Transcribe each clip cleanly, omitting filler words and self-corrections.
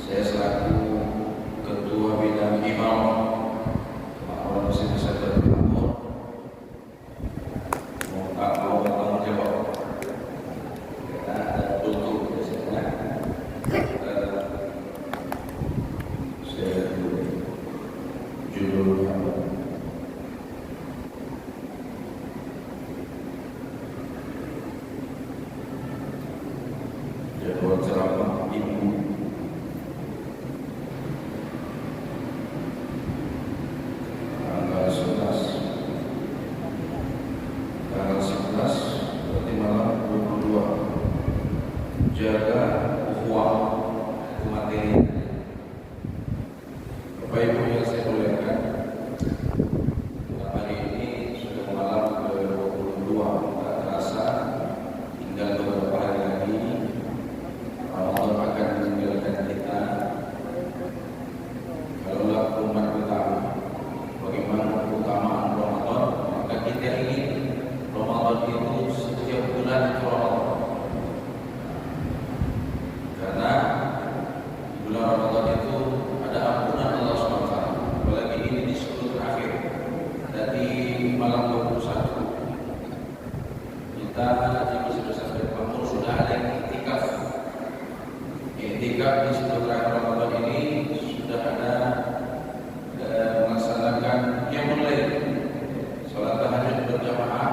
Saya selaku Ketua Bidang Imam Makam Muslim Nusantara Timur mau bertanggung jawab kita ada tutup biasanya. Saya judulnya jadwal ceramah Ibu tanggal 11 berarti malam 22. Jaga ukhuwah itu materinya. Bapak Ibu yang saya muliakan, hari ini sudah malam ke-22, tak terasa tinggal beberapa hari lagi Ramadan akan meninggalkan kita. Kalaulah umat bertahu bagaimana keutamaan Ramadan, maka kita ingin Ramadan itu setiap bulan itu Ramadan. Karena di bulan Ramadan itu ada ampunan Allah SWT. Apalagi ini di 10 terakhir. Dari malam 21 kita jika sudah sampai di Bangkok sudah ada yang iktikaf. Iktikaf di 10 terakhir Ramadan ini sudah ada melaksanakan qiyamul lail, salat tahajud berjamaah.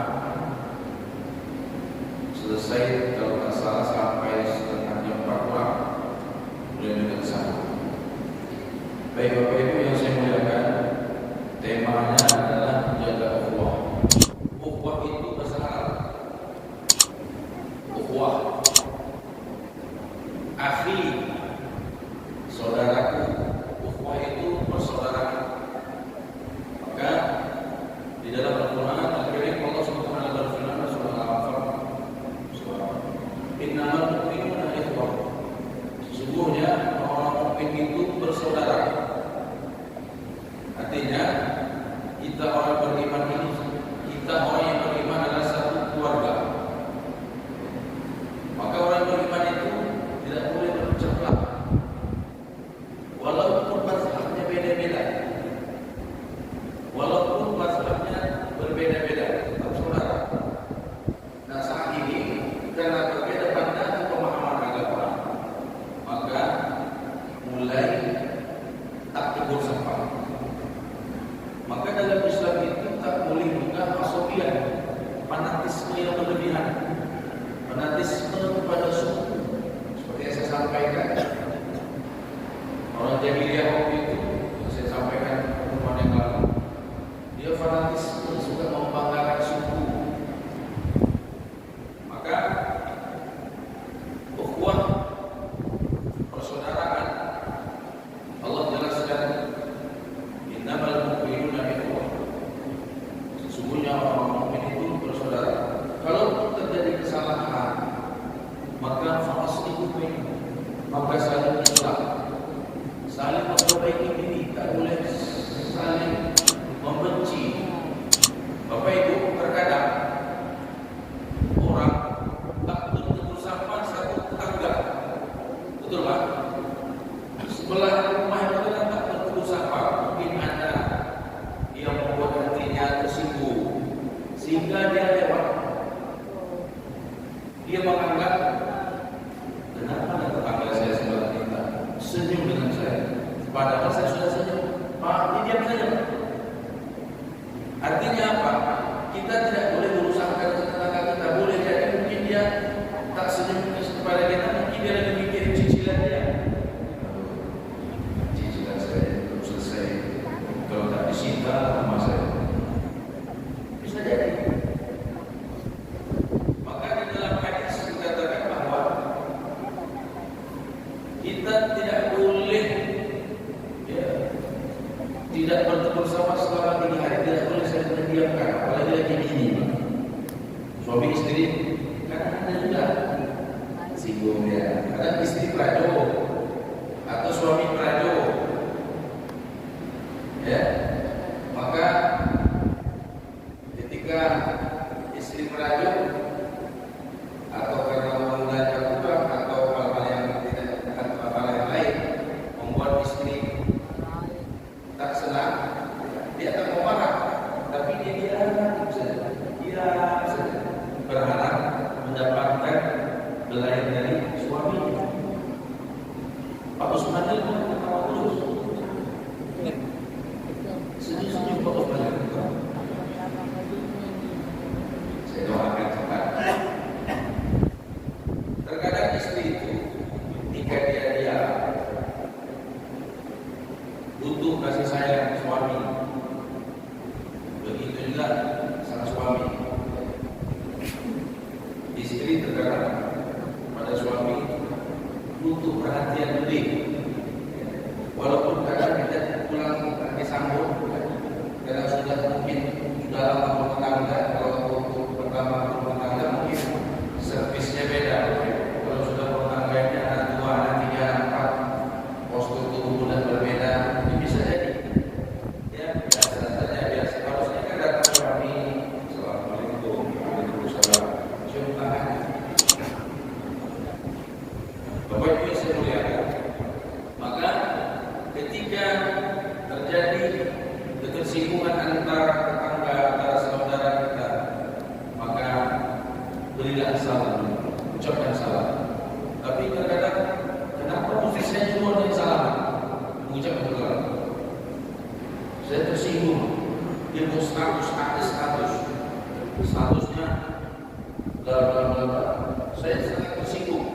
Selesai kalau tak salah sampai setengah jam 4 kurang, kemudian dengan sahur. Baik Bapak Ibu yang saya muliakan, temanya adalah jaga ukhuwah. Ukhuwah itu bahasa Arab. Ukhuwah, akhi, saudaraku. Ukhuwah itu persaudaraan. Maka di dalam Al-Quran Al-Karim Allah Subhanahu wa taala surah Al-Anfal, innamal mu'minuna ikhwah. Sesungguhnya orang mukmin itu bersaudara. Artinya kita orang beriman ini, kita orang yang beriman adalah satu keluarga. Maka orang beriman itu tidak boleh berpecah belah, walaupun mazhabnya beda-beda, walaupun mazhabnya berbeda-beda, tetap saudara. Nah saat ini karena berbeda pandangan pemahaman agama, maka mulai tak tegur sapa. Maka dalam Islam itu tak boleh juga asobian, fanatisme yang berlebihan, fanatisme kepada suku. Seperti yang saya sampaikan, orang jahiliyah waktu itu yang saya sampaikan pertemuan yang lalu, dia fanatisme, suka membanggakan suku. Maka ukhuwah, persaudaraan, Allah jelaskan innamal mu'minuna ikhwah. Sesungguhnya orang mukmin itu bersaudara. Kalau terjadi kesalahan, maka fa'aslihu bainahum, maka saling islah, saling memperbaiki diri, tak boleh saling membenci. Bapak Ibu, terkadang orang tak bertegur sapa satu tetangga, betul Pak? Sebelah rumah itu kan tak bertegur sapa, mungkin ada yang membuat hatinya tersinggung sehingga dia lewat. Dia menganggap, kenapa tetangga saya sebelah kita senyum dengan saya, padahal saya sudah senyum. Pak, ini diam saja. Artinya apa? Kita tidak boleh berusaha dengan tetangga kita. Boleh jadi mungkin dia tak senyum kepada kita, mungkin dia lagi mikirin cicilan dia. Cicilan saya belum selesai, kalau tak disita rumah saya. Bisa jadi. Maka di dalam hadis dikatakan bahwa kita tidak boleh tidak bertegur sama selama 3 hari, tidak boleh saling mendiamkan, apalagi lagi ini suami istri. Karena ada juga singgung dia, kadang istri perajo atau suami perajo, ya. Maka ketika istri perajo atau karena wanita kurang atau hal-hal yang tidak, atau hal yang lain, butuh perhatian lebih. Walaupun kadang kita pulang pakai sambut, karena sudah mungkin sudah lama berumah tangga. Kalau untuk pertama berumah tangga mungkin servisnya beda. Kalau sudah berumah tangga ini anak 2, anak 3, anak 4, postur tubuh sudah berbeda, ini bisa jadi. Ya, biasa saja, biasa. Harusnya kan datang ke kami, Assalamualaikum, Waalaikumsalam, cium tangan. Bapak Ibu yang saya muliakan, maka ketika terjadi ketersinggungan antara tetangga, antara saudara kita, maka berilah salam, ucapkan salam. Tapi kadang-kadang kenapa mesti saya cuma yang salam mengucapkan salam? Saya tersinggung. Dia mau statusnya bla. Saya sangat tersinggung.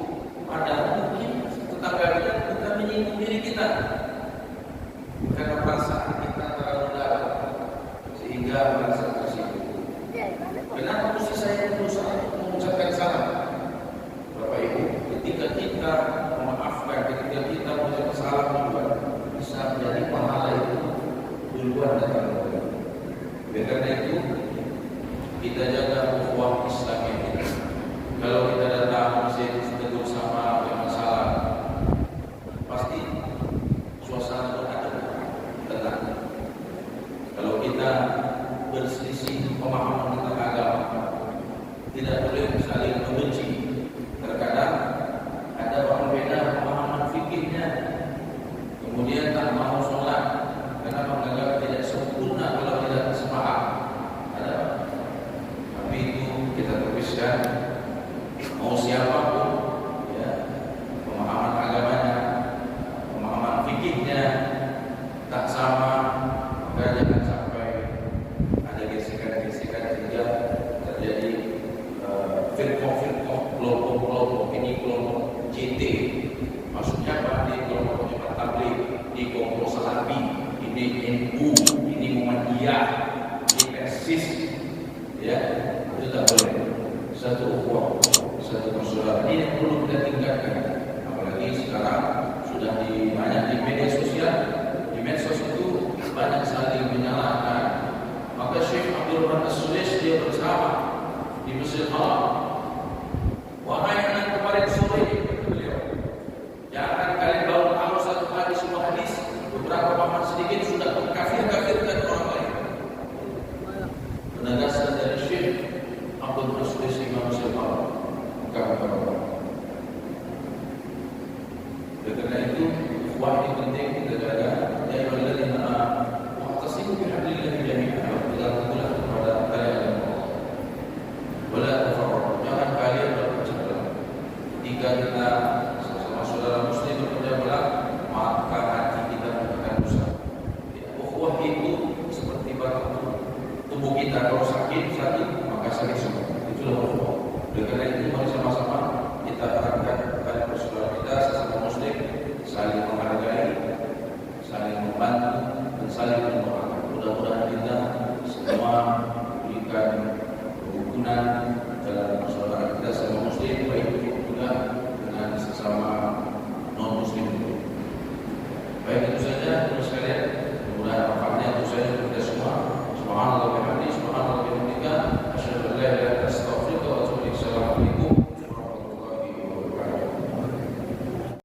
Padahal mungkin tetangga kita bukan menyinggung diri kita, karena perasaan kita terlalu dalam sehingga merasa tersinggung. Kenapa mesti saya berusaha mengucapkan salam? Bapak Ibu, ketika kita memaafkan, ketika kita mengucapkan salam juga bisa menjadi pahala itu duluan datang. Karena itu kita jaga ukhuwah Islam ini. Kalau kita datang masjid tegur sama ada masalah, pasti suasana itu ada tenang. Kalau kita berselisih pemahaman tentang agama, tidak boleh saling membenci. Terkadang ada orang beda pemahaman fikihnya, kemudian tak mau sholat karena menganggap tidak sempurna kalau tidak sepaham. Ada, tapi itu kita terpisah. Mau siapapun, ya, pemahaman agamanya, pemahaman fikihnya tak sama, maka jangan sampai ada gesekan-gesekan sehingga terjadi firqah-firqah, kelompok-kelompok. Ini kelompok CT, maksudnya apa? Di kelompok Jemaah Tabligh, di kelompok Salafi, ini NU, ini Muhammadiyah, ini Persis, ya, itu tak boleh. Satu ukhuwah, satu persaudaraan ini yang perlu kita tingkatkan. Apalagi sekarang sudah banyak di media sosial, di medsos itu banyak saling menyalahkan. Maka Syekh Abdul Rahman As-Sulais dia bersama di Masjid Haram. Wahai anak kemarin sore, beliau, jangan kalian baru tahu satu hadis, dua hadis, beberapa paman sedikit sudah mengkafir-kafirkan orang lain. Penegasan dari Syekh Abdul Rahman As-Sulais Imam Masjid Haram. Karena itu ukhuwah yang penting kita jaga. Ya ayyuhalladzina amanu wa'tasimu bihablillahi jami'an, berpegang kepada tali agama Allah. Wala tafarraqu, jangan kalian berpecah belah. Jika kita sesama saudara muslim berpecah belah, maka hati kita akan rusak. Ukhuwah itu seperti batang tubuh kita, kalau sakit maka sakit semua. Itulah ukhuwah. Karena itu mari sama-sama kita terapkan kepada persaudaraan kita sesama muslim, saling menghargai, saling membantu, dan saling mendoakan. Mudah-mudahan kita semua diberikan kerukunan,